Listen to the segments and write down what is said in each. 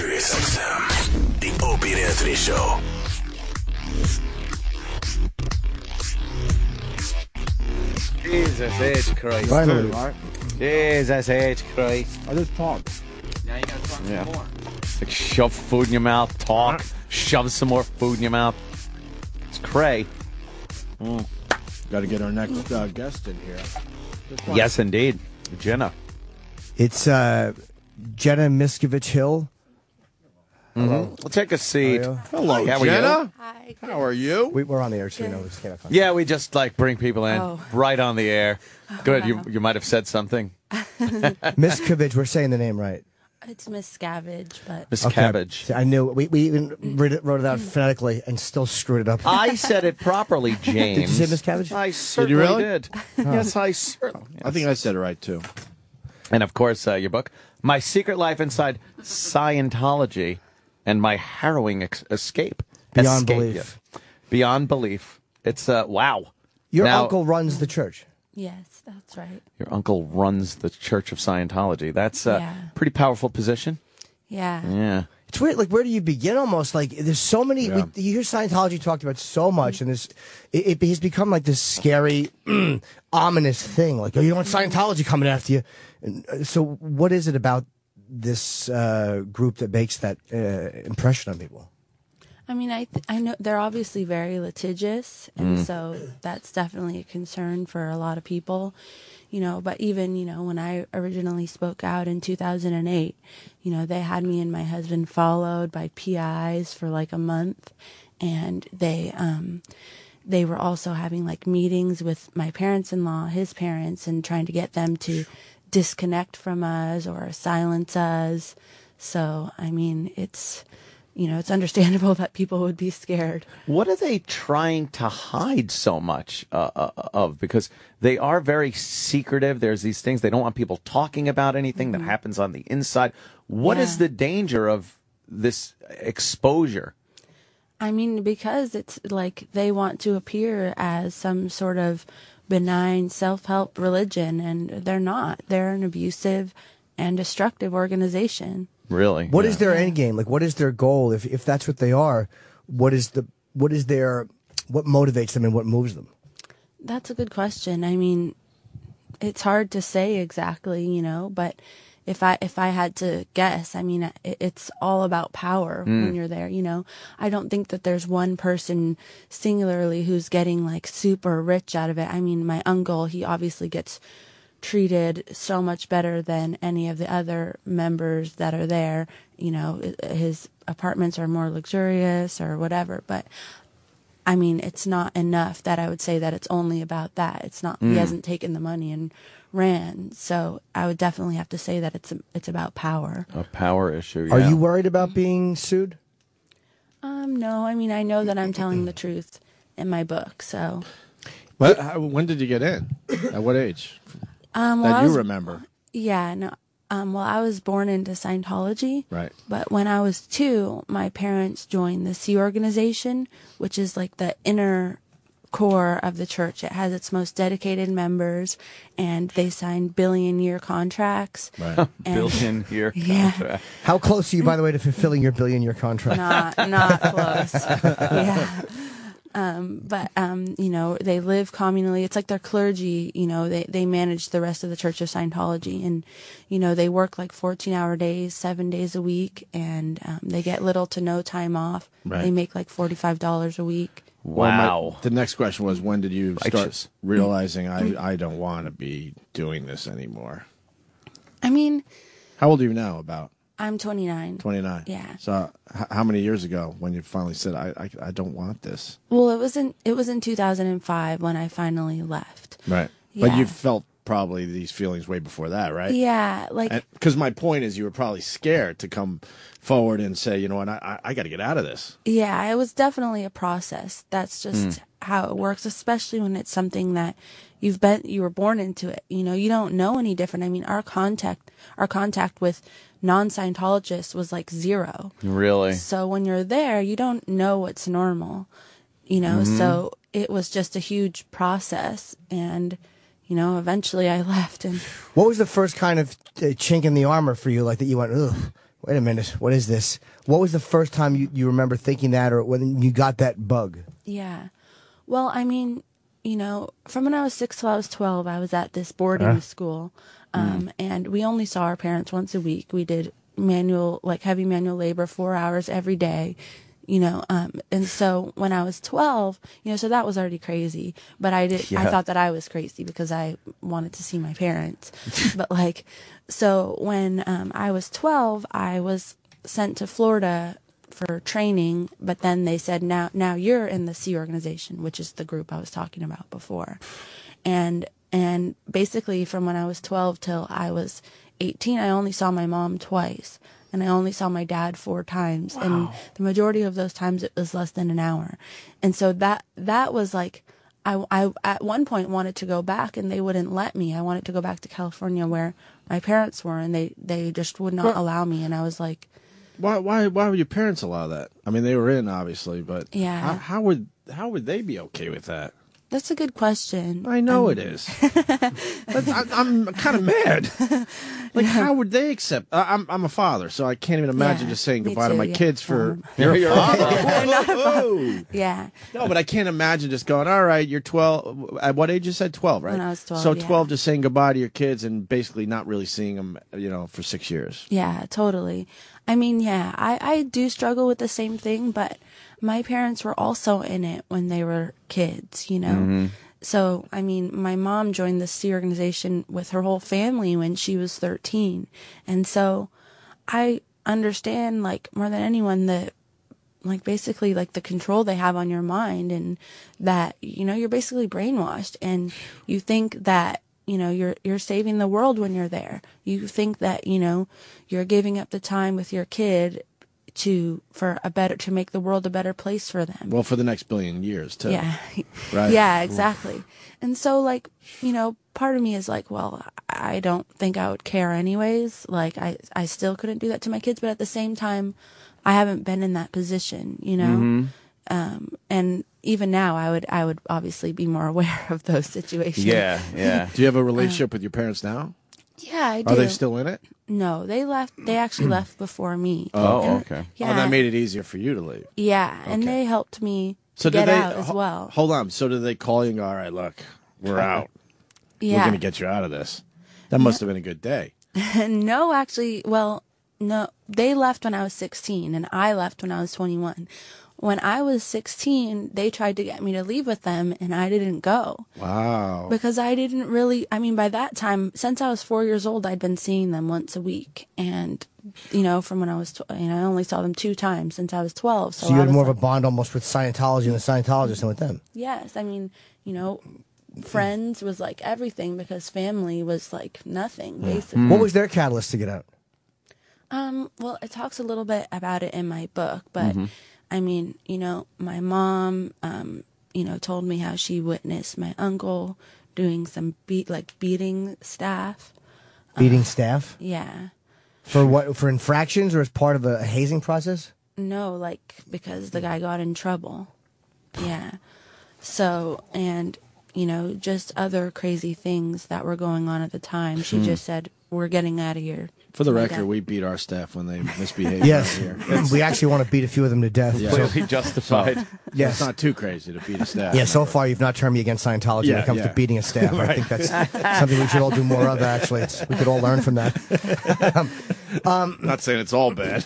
Sirius XM, the Opie Anthony Show. Jesus H. Christ. Finally, right? Jesus H. Christ. I just talk. Now you gotta talk some more. Like shove food in your mouth, talk, shove some more food in your mouth. It's cray. Got to get our next guest in here. Yes, indeed. Jenna. It's Jenna Miskovich Hill. We'll take a seat. Hello, How are Jenna. Hi. How are you? We're on the air, so you know it's kind of fun. Yeah, we just like bring people in Oh. right on the air. Good. wow. You might have said something. Miskovich, we're saying the name right. It's Miss Scavenge, but Miss Okay. Cabbage. I knew. We even wrote it out phonetically and still screwed it up. I said it properly, James. Did you say Miss Cabbage? I certainly really? did. Yes, I certainly. I think I said it right too. And of course, your book, My Secret Life Inside Scientology and My Harrowing Escape. Beyond Escape, belief. yeah. Beyond belief. It's, wow. Your Now- uncle runs the church. yes, that's right. Your uncle runs the Church of Scientology. That's a Yeah. pretty powerful position. Yeah. Yeah. It's weird. Like, where do you begin? Almost like there's so many. Yeah. You hear Scientology talked about so much, and it has become like this scary, ominous thing. Like, oh, you don't want Scientology coming after you. And, so, what is it about this group that makes that impression on people? I mean, I know they're obviously very litigious, and so that's definitely a concern for a lot of people, you know. But even, you know, when I originally spoke out in 2008, you know, they had me and my husband followed by PIs for like a month, and they were also having like meetings with my parents-in-law, his parents, and trying to get them to disconnect from us or silence us. So, I mean, it's, you know, it's understandable that people would be scared. What are they trying to hide so much of? Because they are very secretive. There's these things. They don't want people talking about anything that happens on the inside. What is the danger of this exposure? I mean, because it's like they want to appear as some sort of benign self-help religion, and they're not. They're an abusive and destructive organization. Really? What is their end game? Like, what is their goal? If that's what they are, what motivates them and what moves them? That's a good question. I mean, it's hard to say exactly, you know, but if I had to guess, I mean, it's all about power when you're there, you know. I don't think that there's one person singularly who's getting like super rich out of it. I mean, my uncle, he obviously gets treated so much better than any of the other members that are there. You know, his apartments are more luxurious or whatever, but I mean, it's not enough that I would say that it's only about that. It's not, he hasn't taken the money and ran. So I would definitely have to say that it's about power. A power issue, yeah. Are you worried about being sued? No, I mean, I know that I'm telling the truth in my book, so. When did you get in? At what age? That you remember? Yeah, no. Well, I was born into Scientology. Right. But when I was 2, my parents joined the Sea organization, which is like the inner core of the church. It has its most dedicated members, and they signed billion-year contracts. Right. Billion-year Yeah. contract. How close are you, by the way, to fulfilling your billion-year contract? Not close. Yeah. But you know, they live communally. It's like their clergy, you know, they manage the rest of the Church of Scientology, and, you know, they work like 14-hour days, 7 days a week, and they get little to no time off. Right. They make like $45 a week. Wow. The next question was, when did you Righteous. start realizing I don't want to be doing this anymore? I mean, How old are you now? About I'm 29. 29. Yeah. So how many years ago when you finally said I don't want this? Well, it was in 2005 when I finally left. Right. But Yeah. you felt probably these feelings way before that, right? Yeah, like Because my point is, you were probably scared to come forward and say, you know what, I got to get out of this. yeah, it was definitely a process. That's just how it works, especially when it's something that you were born into it. You know, you don't know any different. I mean, our contact with non-Scientologists was like 0. Really? So when you're there, you don't know what's normal, you know, so it was just a huge process, and, you know, eventually I left. And What was the first kind of chink in the armor for you, like that you went, ugh, wait a minute, what is this? What was the first time you remember thinking that, or when you got that bug? Yeah. Well, I mean, you know, from when I was 6 till I was 12, I was at this boarding school, and we only saw our parents once a week. We did heavy manual labor, 4 hours every day, you know, and so when I was 12, you know, so that was already crazy, but I thought that I was crazy because I wanted to see my parents. But like, so when I was 12, I was sent to Florida for training, but then they said, now you're in the Sea organization, which is the group I was talking about before. And basically from when I was 12 till I was 18, I only saw my mom twice, and I only saw my dad 4 times. Wow. And the majority of those times it was less than an hour. And so that was like, I at one point wanted to go back, and they wouldn't let me. I wanted to go back to California where my parents were, and they just would not allow me. And I was like, Why would your parents allow that? I mean, they were in, obviously, but yeah. How would they be okay with that? That's a good question. I know it is. I'm kind of mad. Like, how would they accept? I'm a father, so I can't even imagine just saying goodbye to my kids for. You're a father. Yeah. No, but I can't imagine just going, all right, you're 12. At what age you said? 12, right? When I was 12, So yeah. 12, just saying goodbye to your kids and basically not really seeing them, you know, for 6 years. Yeah, totally. I mean, yeah, I do struggle with the same thing, but my parents were also in it when they were kids, you know? Mm-hmm. So, I mean, my mom joined the Sea organization with her whole family when she was 13. And so I understand, like, more than anyone, that, like, basically, like, the control they have on your mind, and that, you know, you're basically brainwashed, and you think that, you know, you're saving the world when you're there. You think that, you know, you're giving up the time with your kid to make the world a better place for them. Well, for the next billion years, too. Yeah. Right. Yeah, exactly. And so, like, you know, part of me is like, well, I don't think I would care anyways. Like, I still couldn't do that to my kids, but at the same time, I haven't been in that position, you know? Mm-hmm. And even now, I would obviously be more aware of those situations. Yeah, yeah. Do you have a relationship with your parents now? Yeah, I do. Are they still in it? No, they left. They actually left before me. Oh, okay. Yeah. Oh, that made it easier for you to leave. Yeah, and they helped me out get as well. Hold on. So did they call you and go, all right, look, we're out. Yeah. We're going to get you out of this. That must have been a good day. No, actually, well, no. They left when I was 16, and I left when I was 21. When I was 16, they tried to get me to leave with them, and I didn't go. Wow. Because I didn't really, I mean, by that time, since I was 4 years old, I'd been seeing them once a week. And, you know, from when I was, I only saw them 2 times since I was 12. So you had more of a bond almost with Scientology and the Scientologists than with them. Yes. I mean, you know, friends was like everything, because family was like nothing, basically. What was their catalyst to get out? Well, it talks a little bit about it in my book, but I mean, you know, my mom, you know, told me how she witnessed my uncle doing some beating staff. Beating staff? Yeah. For what? For infractions, or as part of a hazing process? No, like, because the guy got in trouble. Yeah. So, and, you know, just other crazy things that were going on at the time. She just said, we're getting out of here. For the record, we beat our staff when they misbehave. Yes. Here. We actually want to beat a few of them to death. Yeah. Clearly justified. Yes. It's not too crazy to beat a staff. Yeah, so far you've not turned me against Scientology when it comes to beating a staff. Right. I think that's something we should all do more of, actually. We could all learn from that. Not saying it's all bad.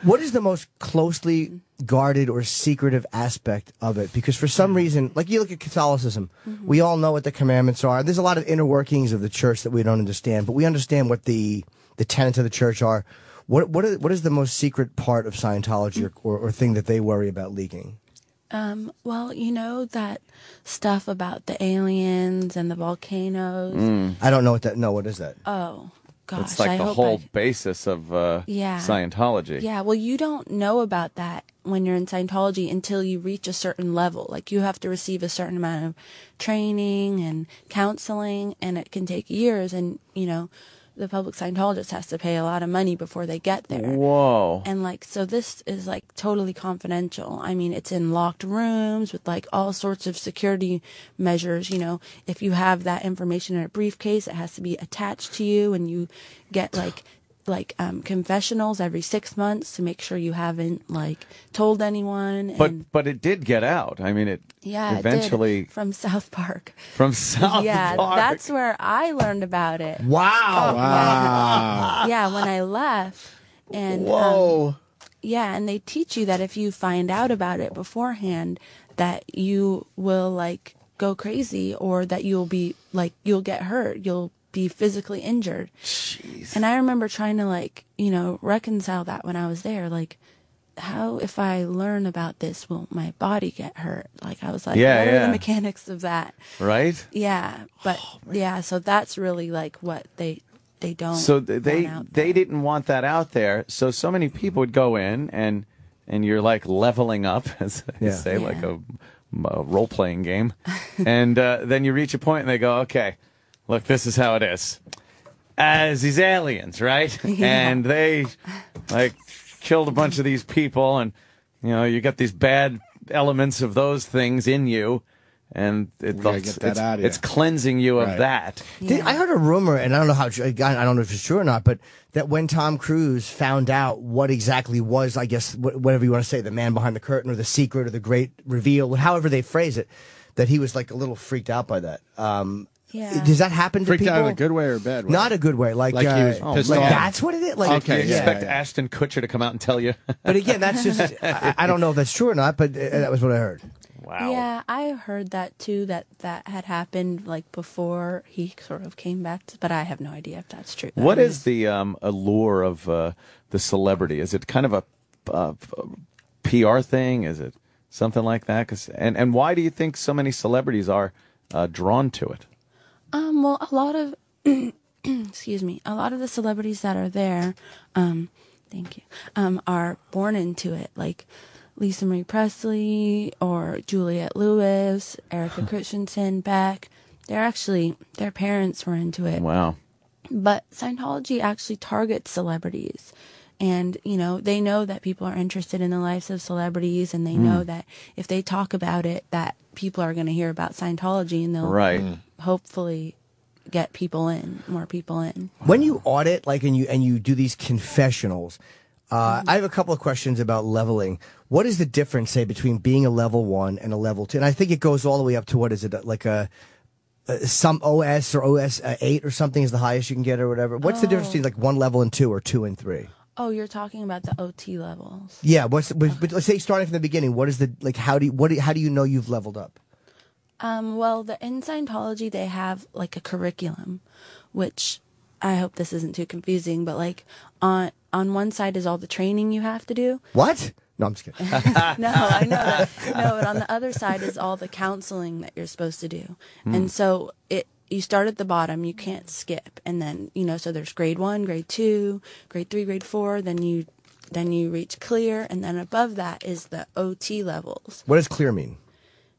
What is the most closely guarded or secretive aspect of it? Because for some reason, like you look at Catholicism, we all know what the commandments are. There's a lot of inner workings of the church that we don't understand, but we understand what the tenets of the church are. What is the most secret part of Scientology or thing that they worry about leaking? Well, you know, that stuff about the aliens and the volcanoes. I don't know what that. No, what is that? Oh, gosh. It's like the whole basis of Scientology. Yeah, well, you don't know about that when you're in Scientology until you reach a certain level. Like, you have to receive a certain amount of training and counseling, and it can take years. And, you know, the public Scientologist has to pay a lot of money before they get there. Whoa. And, like, so this is, like, totally confidential. I mean, it's in locked rooms with, like, all sorts of security measures. You know, if you have that information in a briefcase, it has to be attached to you, and you get, like, confessionals every 6 months to make sure you haven't like told anyone. But it did get out. I mean, it eventually it did, from South Park. From South Park. Yeah, that's where I learned about it. Wow. Wow. Yeah, when I left, and Whoa. yeah, and they teach you that if you find out about it beforehand, that you will like go crazy, or that you'll be like you'll get hurt. You'll be physically injured. Jeez. And I remember trying to like, reconcile that when I was there. Like, how, if I learn about this, will my body get hurt? Like, I was like, what are the mechanics of that? Right? Yeah. But so that's really like what they don't. So they didn't want that out there. So many people would go in and you're like leveling up, as they say, like a role-playing game. And then you reach a point and they go, okay, look, this is how it is. As these aliens, right? Yeah. And they, like, killed a bunch of these people, and, you got these bad elements of those things in you, and it's cleansing you of that. Yeah. I heard a rumor, and I don't know I don't know if it's true or not, but that when Tom Cruise found out what exactly was, I guess, whatever you want to say, the man behind the curtain, or the secret, or the great reveal, however they phrase it, that he was, like, a little freaked out by that. Yeah. Does that happen to Freaked people? out in a good way or a bad way? Not a good way. Like he was pissed like off. that's what it is. Like, Okay, You expect Ashton Kutcher to come out and tell you? But again, that's just, I don't know if that's true or not, but that was what I heard. Wow. Yeah, I heard that too, that had happened like before he sort of came back, but I have no idea if that's true. What is the allure of the celebrity? Is it kind of a PR thing? Is it something like that? And why do you think so many celebrities are drawn to it? Well, a lot of, excuse me, a lot of the celebrities that are there, thank you, are born into it, like Lisa Marie Presley or Juliette Lewis, Erica Christensen, Beck. Their parents were into it. Wow. But Scientology actually targets celebrities. And, they know that people are interested in the lives of celebrities, and they know that if they talk about it, that people are going to hear about Scientology, and they'll hopefully get more people in. When you audit, like, and you do these confessionals, I have a couple of questions about leveling. What is the difference, say, between being a level 1 and a level 2? And I think it goes all the way up to, what is it, like some OS or OS 8 or something is the highest you can get, or whatever. What's the difference between like 1 level and 2, or 2 and 3? Oh, you're talking about the OT levels. Yeah. But let's say starting from the beginning. What is the, like? How do you know you've leveled up? Well, in Scientology, they have like a curriculum, which I hope this isn't too confusing, but like on one side is all the training you have to do. What? No, I'm just kidding. No, I know that. No, but on the other side is all the counseling that you're supposed to do. And so you start at the bottom, you can't skip. And then, so there's grade 1, grade 2, grade 3, grade 4, then you reach clear, and then above that is the OT levels. What does clear mean?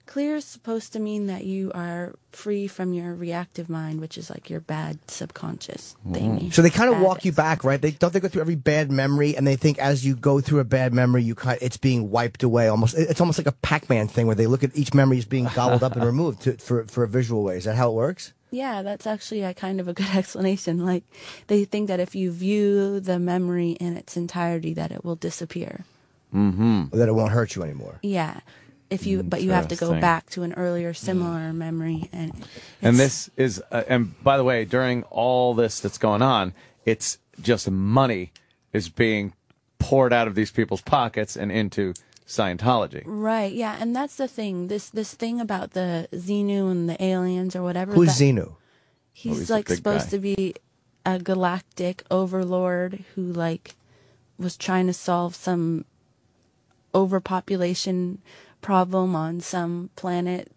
Clear is supposed to mean that you are free from your reactive mind, which is like your bad subconscious thingy. So they kind of walk you back, right? Don't they go through every bad memory, and they think as you go through a bad memory, it's being wiped away. It's almost like a Pac-Man thing where they look at each memory as being gobbled up and removed for a visual way. Is that how it works? Yeah, that's actually a kind of a good explanation. Like, they think that if you view the memory in its entirety, that it will disappear. Mm-hmm. Or that it won't hurt you anymore. Yeah. But you have to go back to an earlier similar memory. And this is, and by the way, during all this that's going on, it's just money is being poured out of these people's pockets and into Scientology. Right, yeah, and that's the thing. This thing about the Xenu and the aliens or whatever. Who's Xenu? He's like supposed to be a galactic overlord who like was trying to solve some overpopulation problem on some planet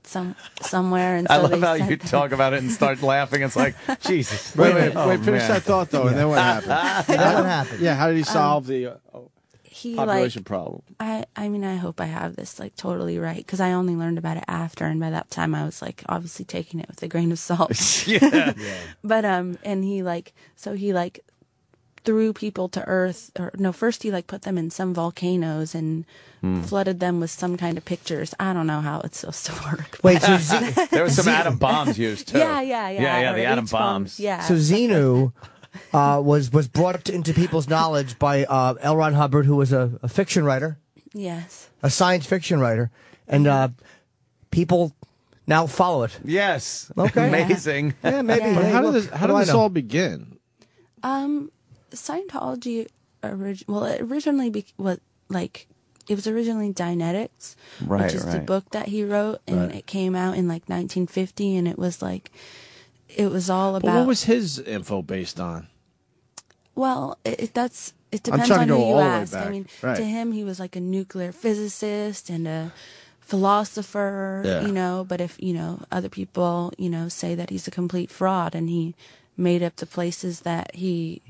somewhere. And so I love how you talk about it and start laughing. It's like, Jesus. Wait, finish that thought, though, and then what happened? Then what happened? Yeah, how did he solve the population like, problem? I mean, I hope I have this like totally right, because I only learned about it after, and by that time I was like obviously taking it with a grain of salt. Yeah. But and he threw people to Earth, or no, first he like put them in some volcanoes and flooded them with some kind of pictures. I don't know how it's supposed to work. Wait, so there was some atom bombs used too. Yeah. The atom bombs. Yeah. So Xenu was brought into people's knowledge by L. Ron Hubbard, who was a fiction writer, Yes. a science fiction writer, and people now follow it. Yes. Okay. Amazing. Yeah, maybe. Yeah. But Hey, how look, did what do I this know? all begin? Scientology, it originally was like, it was originally Dianetics, Right, which is the right. book that he wrote, and it came out in like 1950, and it was like, it was all But about. what was his info based on? Well, it depends trying on to who go you all the way ask. back. I mean, Right. to him, he was like a nuclear physicist and a philosopher, Yeah. but if, other people, say that he's a complete fraud and he made up the places that he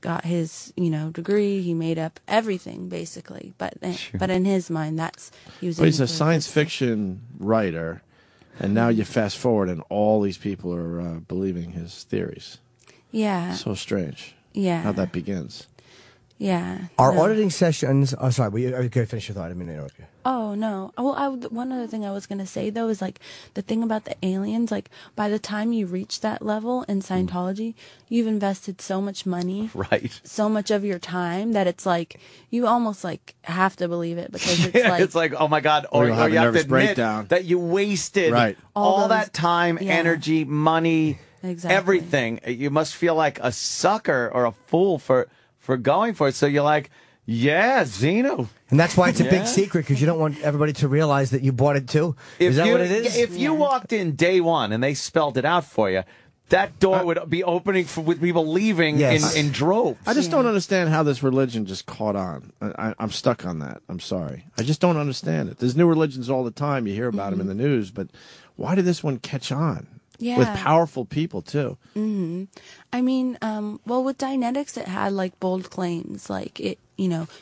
got his, degree, he made up everything basically. But in his mind, he was. But he's a nuclear science physicist. fiction writer, and now you fast forward, and all these people are believing his theories. Yeah. So strange. Yeah. How that begins. Yeah. Our no. auditing sessions. Oh, sorry. You could finish your thought. I didn't mean to interrupt you. Oh no! Well, one other thing I was gonna say though is like the thing about the aliens. Like by the time you reach that level in Scientology, you've invested so much money, Right. so much of your time that it's like you almost like have to believe it because it's like It's like, oh my God, Or or you'll have you a have to nervous admit breakdown. that you wasted Right. all All those- that time, yeah. energy, money, Exactly. everything. You must feel like a sucker or a fool for going for it. So you're like, yeah, Zeno. And that's why it's a Yeah. big secret, because you don't want everybody to realize that you bought it too. Is that what it is? If you walked in day one and they spelled it out for you, that door would be opening with people leaving Yes. in droves. I just don't understand how this religion just caught on. I'm stuck on that. I'm sorry. I just don't understand it. There's new religions all the time. You hear about them in the news, but why did this one catch on? Yeah. With powerful people, too. I mean, well, with Dianetics, it had like bold claims, like it,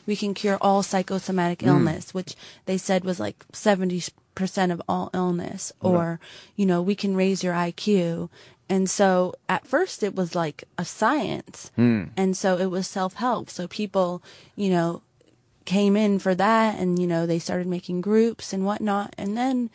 we can cure all psychosomatic illness, which they said was like 70% of all illness, or, we can raise your IQ. And so at first it was like a science. And so it was self-help. So people, came in for that, and, they started making groups and whatnot. And then,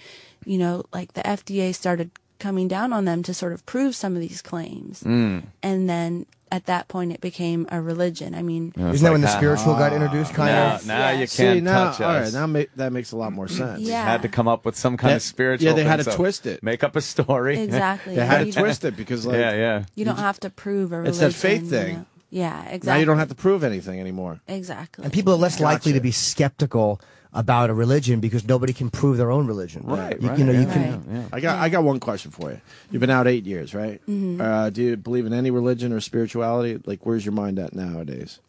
like the FDA started coming down on them to sort of prove some of these claims. And then at that point it became a religion. I mean, Isn't that when the spiritual got introduced, kind now, of? now you yes. can't See, now, touch all us. right, now that makes a lot more sense. Yeah. Had to come up with some kind of spiritual yeah, they thing, had to so twist it. Make up a story. exactly. They had You- to twist it because, like, Yeah. You don't have to prove a religion. It's that faith thing. Yeah, exactly. now you don't have to prove anything anymore. Exactly. And people are less likely Gotcha. to be skeptical about a religion because nobody can prove their own religion. Right, You, right, you know, you yeah, can. Right. I got one question for you. You've been out 8 years, right? Mm-hmm. Do you believe in any religion or spirituality? Like, where's your mind at nowadays?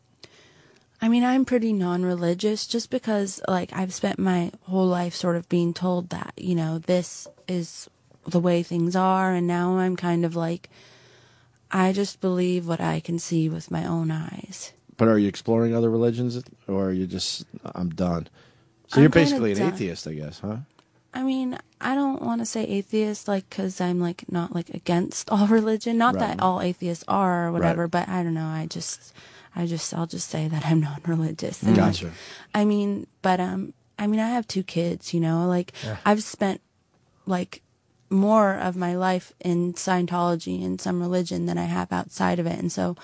I mean, I'm pretty non-religious just because, like, I've spent my whole life sort of being told that, this is the way things are. And now I'm kind of like, I just believe what I can see with my own eyes. But are you exploring other religions, or are you just, I'm done? So I'm you're kinda basically an done. atheist, I guess, huh? I mean, I don't want to say atheist, like, because I'm, like, not, like, against all religion. Not Right. that all atheists are or whatever, Right. but I don't know. I'll just say that I'm non-religious. And, like, Gotcha. I mean, but, I have 2 kids, like, I've spent, like, more of my life in Scientology and some religion than I have outside of it. And so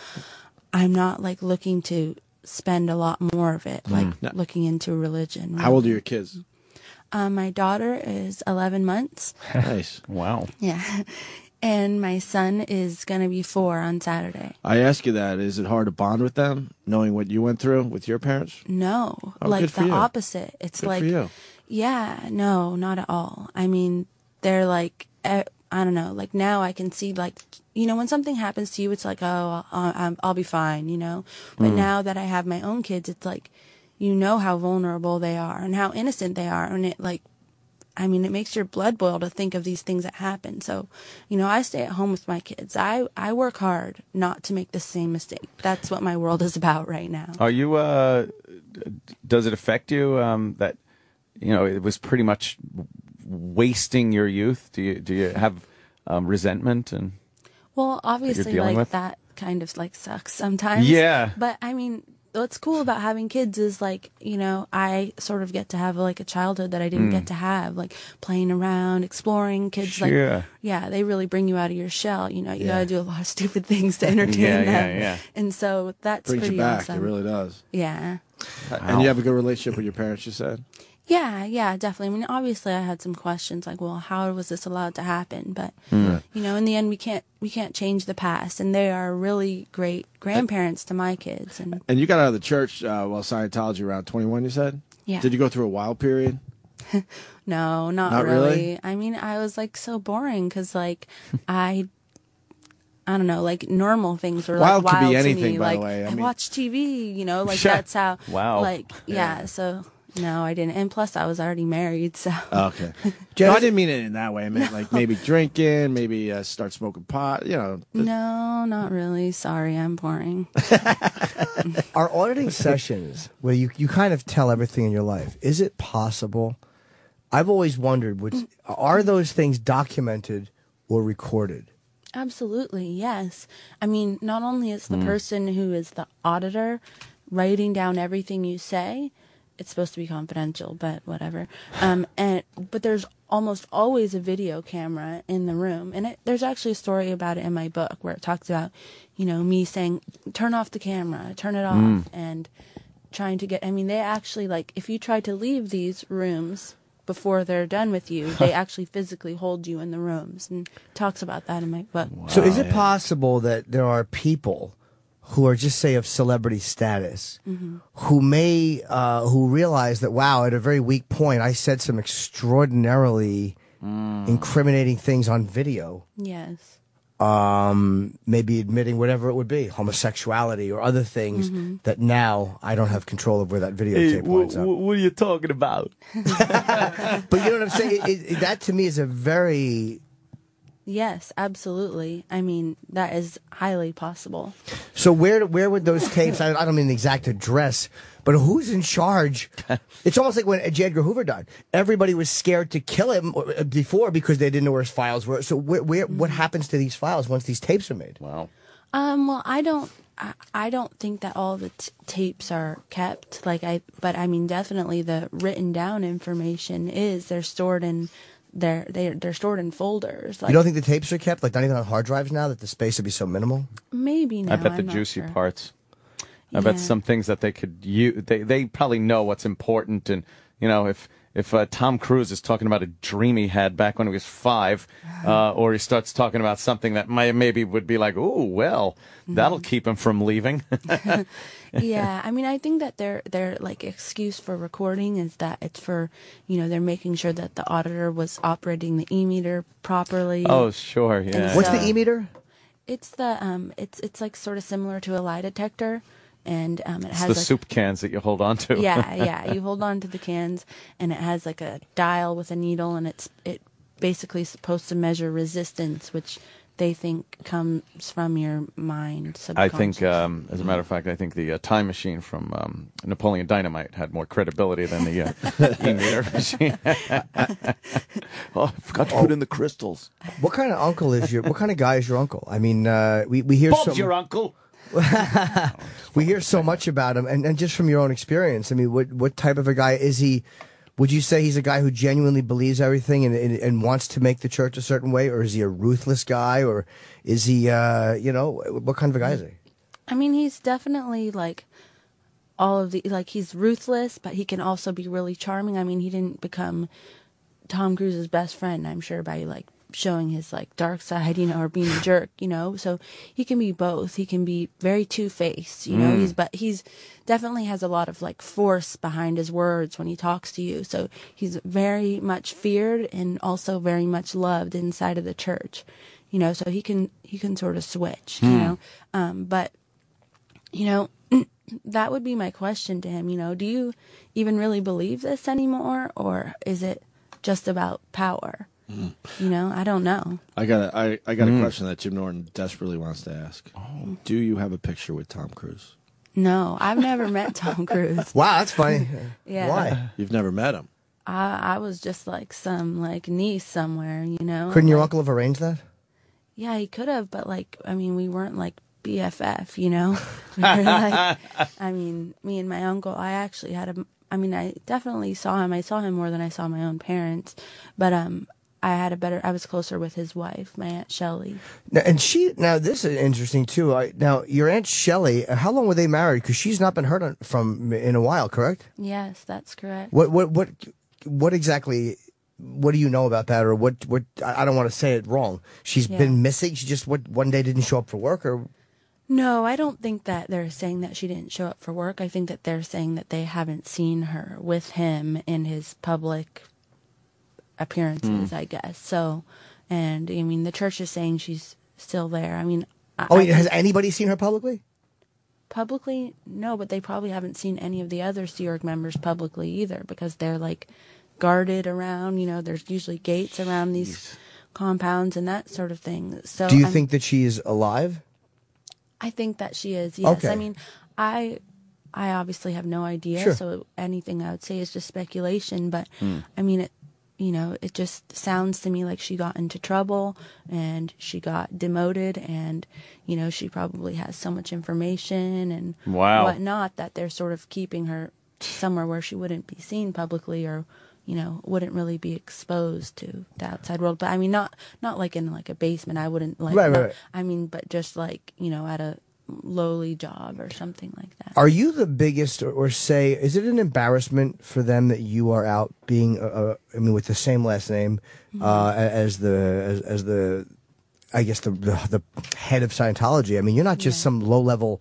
I'm not, like, looking to spend a lot more of it, like, looking into religion. How old are your kids? My daughter is 11 months. Nice. Wow. Yeah. And my son is going to be 4 on Saturday. I ask you that. Is it hard to bond with them, knowing what you went through with your parents? No, Oh, like good for the you. opposite. It's Good like, for you. yeah, no, not at all. I mean, they're like, I don't know, like now I can see, like, when something happens to you, it's like, oh, I'll be fine, But now that I have my own kids, it's like, how vulnerable they are and how innocent they are. And it, like, I mean, it makes your blood boil to think of these things that happen. So, I stay at home with my kids. I work hard not to make the same mistake. That's what my world is about right now. Are you? Does it affect you that it was pretty much wasting your youth? Do you have resentment Well, obviously, dealing like with? that kind of like sucks sometimes. Yeah. But I mean, what's cool about having kids is like, you know, I sort of get to have like a childhood that I didn't get to have, like playing around, exploring. Kids like, yeah, they really bring you out of your shell. You know, you got to do a lot of stupid things to entertain them. And so that's brings pretty you back. awesome. It really does. Yeah. And you have a good relationship with your parents, you said? Yeah, definitely. I mean, obviously, I had some questions like, well, how was this allowed to happen? But you know, in the end, we can't change the past, and they are really great grandparents to my kids. And you got out of the church Scientology around 21, you said? Yeah. Did you go through a wild period? No, not really. I mean, I was like so boring because like I don't know, like normal things were wild like wild could be to anything, me. by Like the way. I watch TV, you know, like that's how. Wow. Like so. No, I didn't. And plus, I was already married, so. Okay. No, I didn't mean it in that way. I meant like maybe drinking, maybe start smoking pot, you know. No, not really. Sorry, I'm boring. Are auditing sessions where you kind of tell everything in your life, is it possible? I've always wondered, are those things documented or recorded? Absolutely, yes. I mean, not only is the person who is the auditor writing down everything you say, it's supposed to be confidential, but whatever. But there's almost always a video camera in the room, and there's actually a story about it in my book where it talks about, you know, me saying, "Turn off the camera, turn it off," and trying to get. I mean, they actually like if you try to leave these rooms before they're done with you, they actually physically hold you in the rooms, and talks about that in my book. Wow. So, is it possible that there are people who are just say of celebrity status, who may who realize that at a very weak point I said some extraordinarily incriminating things on video? Yes. Maybe admitting whatever it would be, homosexuality or other things that now I don't have control of where that videotape winds up. What are you talking about? But you know what I'm saying? That to me is a very... Yes, absolutely. I mean, that is highly possible. So where would those tapes, I don't mean the exact address, but who's in charge? It's almost like when J. Edgar Hoover died. Everybody was scared to kill him before because they didn't know where his files were. So what happens to these files once these tapes are made? Wow. Well, I don't think that all the tapes are kept. But I mean, definitely the written down information they're stored in. They're stored in folders. Like, you don't think the tapes are kept, like not even on hard drives now, that the space would be so minimal? Maybe no. I bet I'm the not juicy sure. parts. I bet some things that they could use. They probably know what's important, and you know if Tom Cruise is talking about a dream he had back when he was 5, or he starts talking about something that maybe would be like, oh well, that'll keep him from leaving. Yeah, I mean, I think that their like excuse for recording is that it's for, you know, they're making sure that the auditor was operating the e-meter properly. Oh, sure, yeah. What's the e-meter? It's the it's like sort of similar to a lie detector, and it has the soup cans that you hold on to. Yeah, you hold on to the cans, and it has like a dial with a needle, and it basically supposed to measure resistance, which they think comes from your mind. I think, as a matter of fact, I think the time machine from Napoleon Dynamite had more credibility than the e-meter machine. I forgot to put in the crystals. What kind of uncle is what kind of guy is your uncle? I mean, we hear Bob's your uncle. We hear so much about him, and just from your own experience, I mean, what type of a guy is he? Would you say he's a guy who genuinely believes everything and wants to make the church a certain way, or is he a ruthless guy, or is he, what kind of a guy is he? I mean, he's definitely like all of the, like he's ruthless, but he can also be really charming. I mean, he didn't become Tom Cruise's best friend, I'm sure, by like showing his like dark side, you know, or being a jerk, you know. So he can be both. He can be very two-faced, you know. He's definitely has a lot of like force behind his words when he talks to you. So he's very much feared and also very much loved inside of the church, you know. So he can sort of switch, you know. But you know, that would be my question to him. You know, do you even really believe this anymore, or is it just about power? You know, I don't know. I got a question that Jim Norton desperately wants to ask. Do you have a picture with Tom Cruise? No, I've never met Tom Cruise. Wow, that's funny. Yeah. Why? You've never met him? I was just like some like niece somewhere, you know. Couldn't your like, uncle have arranged that? Yeah, he could have, but like, I mean, we weren't like BFF, you know? We're like, I mean, me and my uncle, I actually had I definitely saw him. I saw him more than I saw my own parents, but I was closer with his wife, my Aunt Shelley. Now this is interesting too. Now your Aunt Shelley, how long were they married? Because she's not been heard from in a while, correct? Yes, that's correct. What exactly? What do you know about that, or what? I don't want to say it wrong. She's been missing. She just one day didn't show up for work, or? No, I don't think that they're saying that she didn't show up for work. I think that they're saying that they haven't seen her with him in his public appearances, I guess. So, and I mean, the church is saying she's still there. I mean, has anybody seen her publicly? Publicly, no, but they probably haven't seen any of the other Sea Org members publicly either, because they're like guarded around. You know, there's usually gates around these compounds and that sort of thing. So, do you think that she is alive? I think that she is. Yes. Okay. I mean, I obviously have no idea. Sure. So anything I would say is just speculation. But I mean, it just sounds to me like she got into trouble and she got demoted, and she probably has so much information and whatnot that they're sort of keeping her somewhere where she wouldn't be seen publicly, or wouldn't really be exposed to the outside world. But I mean, not like in like a basement. I wouldn't like. Right. I mean, but just like at a lowly job or something like that. Are you the biggest, or say, is it an embarrassment for them that you are out being, with the same last name as the, I guess the head of Scientology? I mean, you're not just some low level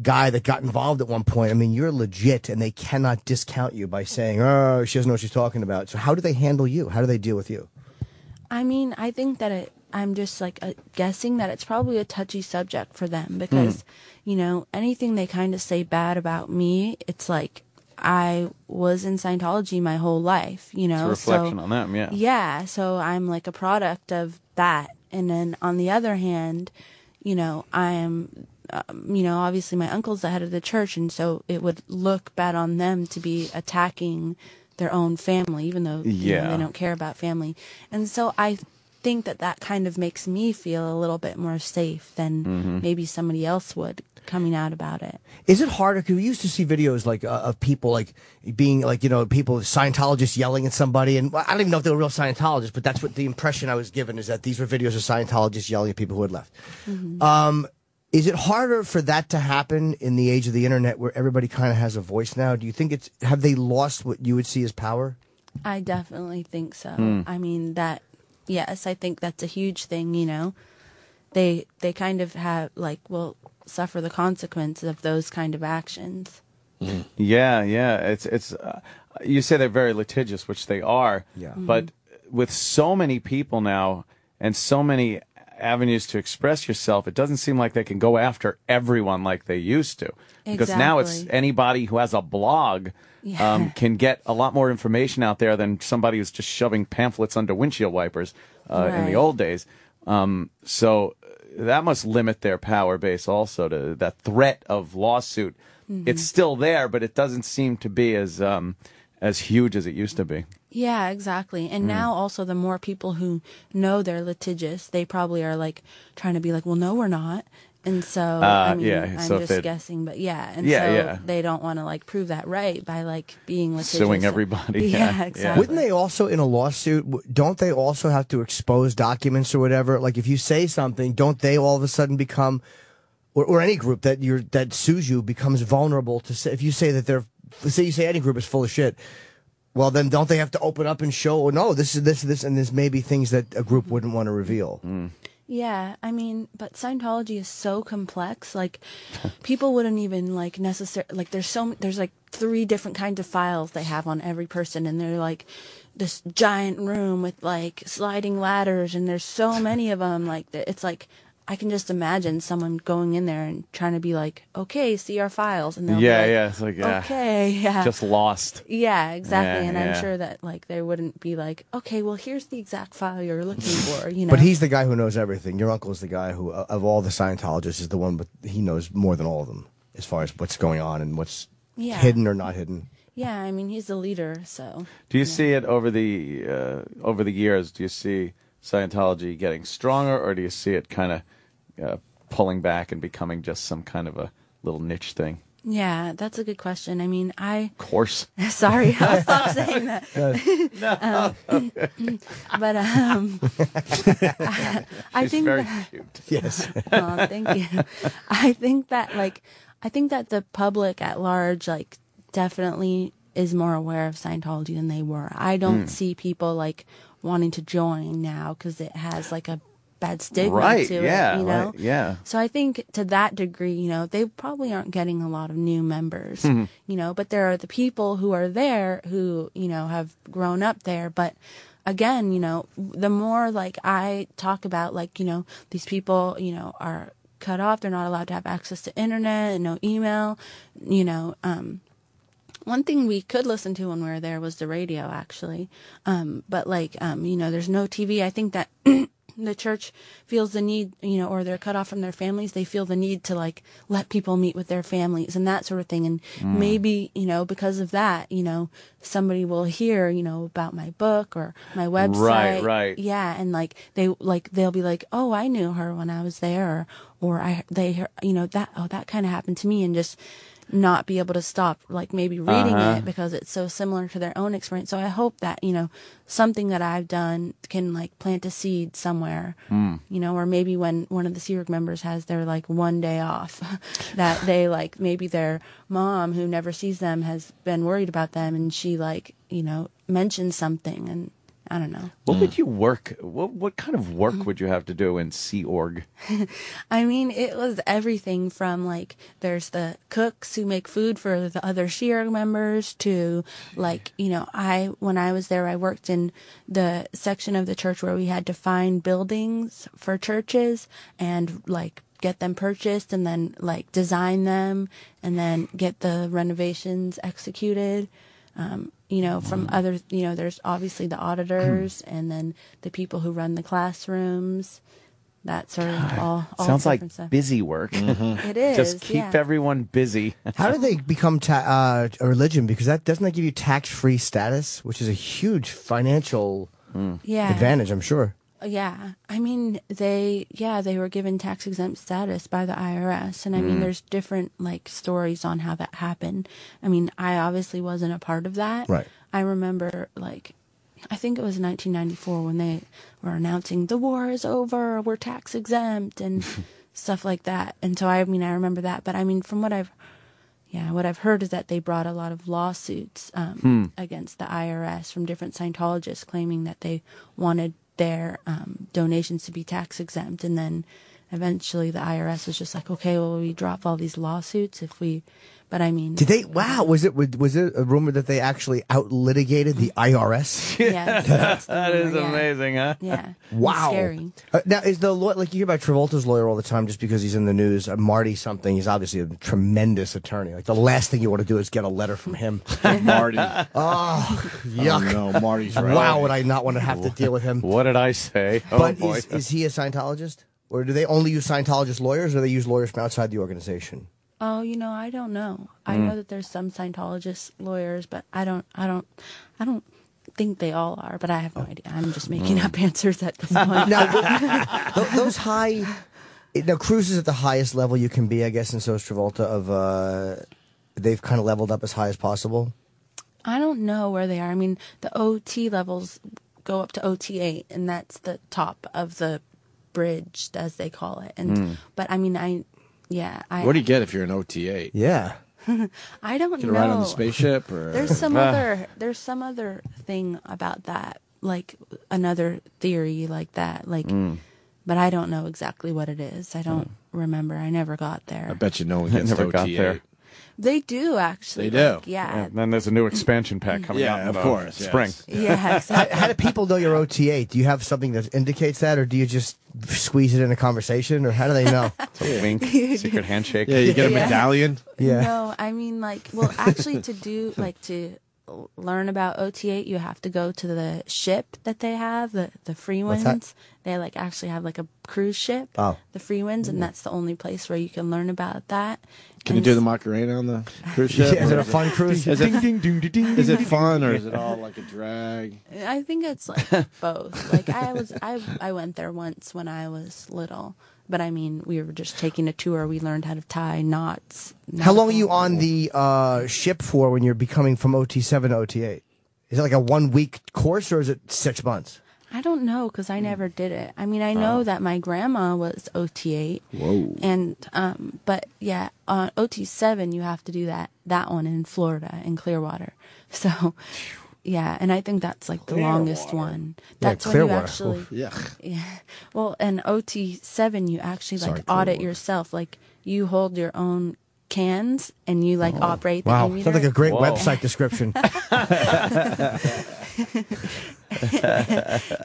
guy that got involved at one point. I mean, you're legit, and they cannot discount you by saying, "Oh, she doesn't know what she's talking about." So, how do they handle you? How do they deal with you? I mean, I think that I'm just like guessing that it's probably a touchy subject for them, because, anything they kind of say bad about me, it's like I was in Scientology my whole life, It's a reflection on them, yeah. Yeah, so I'm like a product of that. And then on the other hand, I am, obviously my uncle's the head of the church, and so it would look bad on them to be attacking their own family, even though they don't care about family. And so I think that kind of makes me feel a little bit more safe than maybe somebody else would coming out about it. Is it harder? Because we used to see videos like of people like being like, people, Scientologists yelling at somebody, and I don't even know if they were real Scientologists, but that's what the impression I was given, is that these were videos of Scientologists yelling at people who had left. Is it harder for that to happen in the age of the internet, where everybody kind of has a voice now? Do you think have they lost what you would see as power? I definitely think so. I mean, yes, I think that's a huge thing, They kind of have, will suffer the consequences of those kind of actions. Yeah. It's you say they're very litigious, which they are. Yeah. But with so many people now and so many avenues to express yourself, it doesn't seem like they can go after everyone like they used to. Because now it's anybody who has a blog can get a lot more information out there than somebody who's just shoving pamphlets under windshield wipers in the old days. So that must limit their power base also, to that threat of lawsuit. It's still there, but it doesn't seem to be as huge as it used to be. Yeah, exactly. And now also the more people who know they're litigious, they probably are like trying to be like, well, no, we're not. And so, I'm just guessing, but they don't want to like prove that right by like being litigious. Suing everybody. Yeah, exactly. Wouldn't they also, in a lawsuit, don't they also have to expose documents or whatever? Like if you say something, don't they all of a sudden become, or any group that sues you becomes vulnerable to say, if you say that say you say any group is full of shit, well then don't they have to open up and show, no, this is this, and there's maybe things that a group wouldn't want to reveal. Yeah, I mean, but Scientology is so complex. Like, people wouldn't even like necessarily like. There's like 3 different kinds of files they have on every person, and they're like this giant room with like sliding ladders, and there's so many of them. Like, it's like I can just imagine someone going in there and trying to be like, okay, see our files, and they'll be like, it's like okay, just lost. Yeah, exactly. Yeah, and I'm sure that like they wouldn't be like, okay, well, here's the exact file you're looking for, But he's the guy who knows everything. Your uncle is the guy who, of all the Scientologists, is the one, but he knows more than all of them as far as what's going on and what's hidden or not hidden. Yeah, I mean, he's the leader, so. Do you see it over the years? Do you see Scientology getting stronger, or do you see it kind of pulling back and becoming just some kind of a little niche thing? Yeah, that's a good question. I mean, Of course. Sorry, I'll stop saying that. But I She's think very that, cute. Yes. oh, thank you. I think that the public at large definitely is more aware of Scientology than they were. I don't see people wanting to join now because it has a bad stigma Right, to yeah, it, you know? right, yeah. So I think to that degree, they probably aren't getting a lot of new members, but there are the people who are there who, have grown up there. But again, the more I talk about these people, are cut off. They're not allowed to have access to internet and no email, one thing we could listen to when we were there was the radio, actually. But there's no TV. I think that the church feels the need, or they're cut off from their families. They feel the need to let people meet with their families and that sort of thing. And maybe, because of that, somebody will hear, about my book or my website. Right. Yeah. And they'll be like, oh, I knew her when I was there, or that kind of happened to me, and just not be able to stop maybe reading it because it's so similar to their own experience. So I hope that, something that I've done can plant a seed somewhere, or maybe when one of the Sea Org members has their one day off that they maybe their mom who never sees them has been worried about them, and she mentions something, and I don't know. What would you work? What kind of work would you have to do in Sea Org? I mean, it was everything from there's the cooks who make food for the other Sea Org members to when I was there, I worked in the section of the church where we had to find buildings for churches and get them purchased and then design them and then get the renovations executed. From other, there's obviously the auditors and then the people who run the classrooms. That sort of all Sounds like different stuff. busy work. It is. Just keep everyone busy. How did they become a religion? Because doesn't that give you tax-free status, which is a huge financial advantage, I'm sure. Yeah. I mean, they were given tax-exempt status by the IRS. And I mean, there's different, stories on how that happened. I mean, I obviously wasn't a part of that. Right. I remember, I think it was 1994 when they were announcing the war is over, we're tax-exempt and stuff like that. And so, I remember that. But, I mean, from what I've heard is that they brought a lot of lawsuits against the IRS from different Scientologists claiming that they wanted their donations to be tax exempt, and then eventually the IRS was just like, okay, well, we drop all these lawsuits if we. But I mean, did they? Wow, was it a rumor that they actually out litigated the IRS? Yes, that is amazing, huh? Yeah. Wow. Scary. Now, is the lawyer, you hear about Travolta's lawyer all the time just because he's in the news? Marty something. He's obviously a tremendous attorney. The last thing you want to do is get a letter from him. Marty. Oh, yuck! Oh, no, Marty's right. Wow, would I not want to have to deal with him? What did I say? Oh, But boy. is he a Scientologist, or do they only use Scientologist lawyers, or do they use lawyers from outside the organization? Oh, I don't know. I know that there's some Scientologist lawyers, but I don't think they all are. But I have no idea. I'm just making up answers at this point. Now, those high. Now, Cruz is at the highest level you can be, I guess, and so is Travolta. They've kind of leveled up as high as possible. I don't know where they are. I mean, the OT levels go up to OT8, and that's the top of the bridge, as they call it. And but I mean, what do you get if you're an OT8? Yeah. I don't Get know. a ride on the spaceship, or There's some other thing about that, another theory like that, but I don't know exactly what it is. I don't remember. I never got there. I bet you no one gets never OT8. got there. They do actually. They do. Yeah. And then there's a new expansion pack coming out in of course, spring. yes. Yeah. Exactly. How do people know you're OT8? Do you have something that indicates that, or do you just squeeze it in a conversation, or how do they know? It's a wink, secret handshake. Yeah, you get a medallion. Yeah. No, I mean actually to do to learn about OT8, you have to go to the ship that they have, the Free What's Winds. that? They actually have a cruise ship, Oh. the Free Winds, and that's the only place where you can learn about that. Can you do the Macarena on the cruise ship? Yeah, is it a fun cruise? Is it fun, or is it all like a drag? I think it's both. I went there once when I was little, But I mean, we were just taking a tour. We learned how to tie knots. How long are you on the ship for when you're becoming from OT7 to OT8? Is it like a 1 week course or is it 6 months? I don't know because I never did it. I mean, I know that my grandma was OT8. Whoa. And but yeah, on OT7 you have to do that one in Florida in Clearwater. So yeah, and I think that's like the longest one. That's when you Clearwater. actually Yuck. yeah. Well, and OT7 you actually like audit yourself. Like you hold your own cans and you like operate the Wow, ammeter. sounds like a great website description.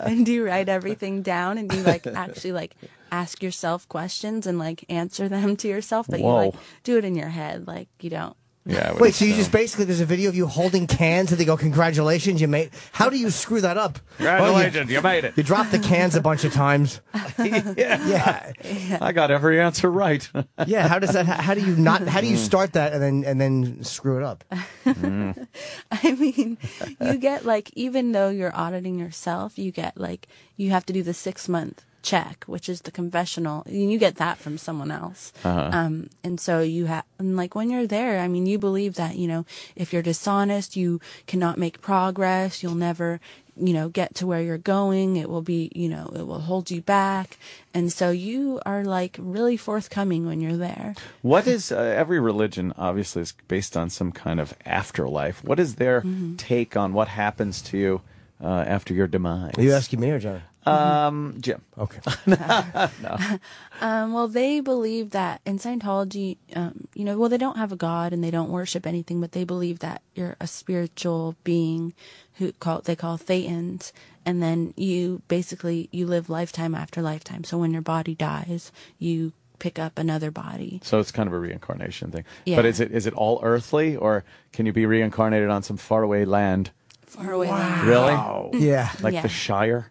And you write everything down and you like actually like ask yourself questions and like answer them to yourself, but you like do it in your head, like you don't. Yeah. Wait, so you just basically, there's a video of you holding cans and they go, congratulations, you made. How do you screw that up? Congratulations, you made it. You drop the cans a bunch of times. Yeah. I got every answer right. Yeah, how does that, how do you not, how do you start that and then screw it up? I mean, you get like, even though you're auditing yourself, you get like, you have to do the 6-month check, which is the confessional. You get that from someone else. And so you have, and like when you're there, I mean, you believe that, you know, if you're dishonest, you cannot make progress. You'll never, you know, get to where you're going. It will be, you know, it will hold you back. And so you are like really forthcoming when you're there. What is every religion obviously is based on some kind of afterlife. What is their take on what happens to you after your demise? Are you asking me or John? Jim. Okay. Well, they believe that in Scientology, you know, well, they don't have a god and they don't worship anything, but they believe that you're a spiritual being they call Thetans, and then you basically, you live lifetime after lifetime. So when your body dies, you pick up another body. So it's kind of a reincarnation thing. Yeah. But is it all earthly, or can you be reincarnated on some faraway land? Far away land. Really? Yeah. Like Yeah. the Shire?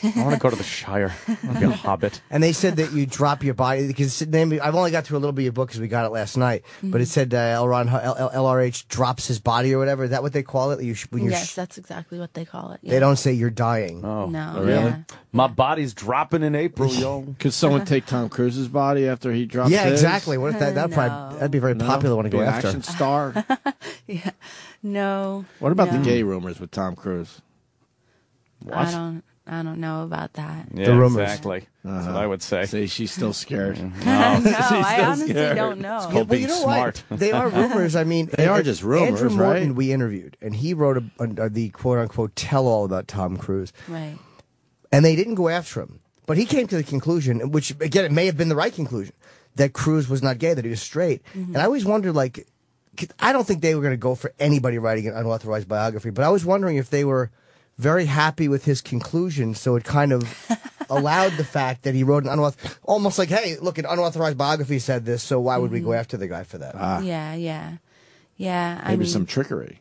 I want to go to the Shire. Be a hobbit. And they said that you drop your body, because I've only got through a little bit of your book because we got it last night, but it said LRH drops his body or whatever. Is that what they call it? Yes, that's exactly what they call it. Yeah. They don't say you're dying. Oh, No, really? yeah. My body's dropping in April, yo. Could someone take Tom Cruise's body after he drops Yeah, his? exactly. What if that'd be a very popular one to Be go an after. action star. Yeah. No. What about the no. gay rumors with Tom Cruise? What? I don't know about that. Yeah, The rumors. exactly. That's what I would say. See, she's still scared. No, I honestly scared. don't know. called being smart. They are rumors. I mean, They are just rumors, Andrew Norton right? we interviewed, and he wrote the quote-unquote tell-all about Tom Cruise. Right. And they didn't go after him. But he came to the conclusion, which, again, it may have been the right conclusion, that Cruise was not gay, that he was straight. And I always wondered, like, I don't think they were going to go for anybody writing an unauthorized biography, but I was wondering if they were very happy with his conclusion, so it kind of allowed the fact that he wrote an unauthorized, almost like, hey, look, an unauthorized biography said this, so why would we go after the guy for that? Yeah. I Maybe mean, some trickery.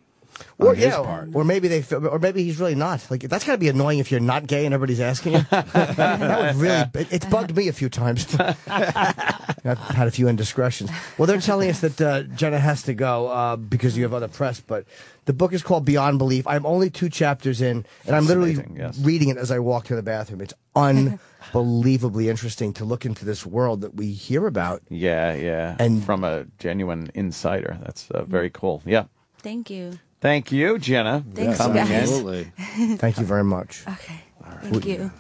Or on his part. or maybe or maybe he's really not. Like, that's got to be annoying if you're not gay and everybody's asking you. That would really. It's bugged me a few times. I've had a few indiscretions. Well, they're telling us that Jenna has to go because you have other press. But the book is called Beyond Belief. I'm only 2 chapters in, and I'm literally reading it as I walk to the bathroom. It's unbelievably interesting to look into this world that we hear about. Yeah. And from a genuine insider. That's very cool. Yeah. thank you. Thank you, Jenna. Thanks, for coming guys. in. Absolutely. thank you very much. Okay. Thank you.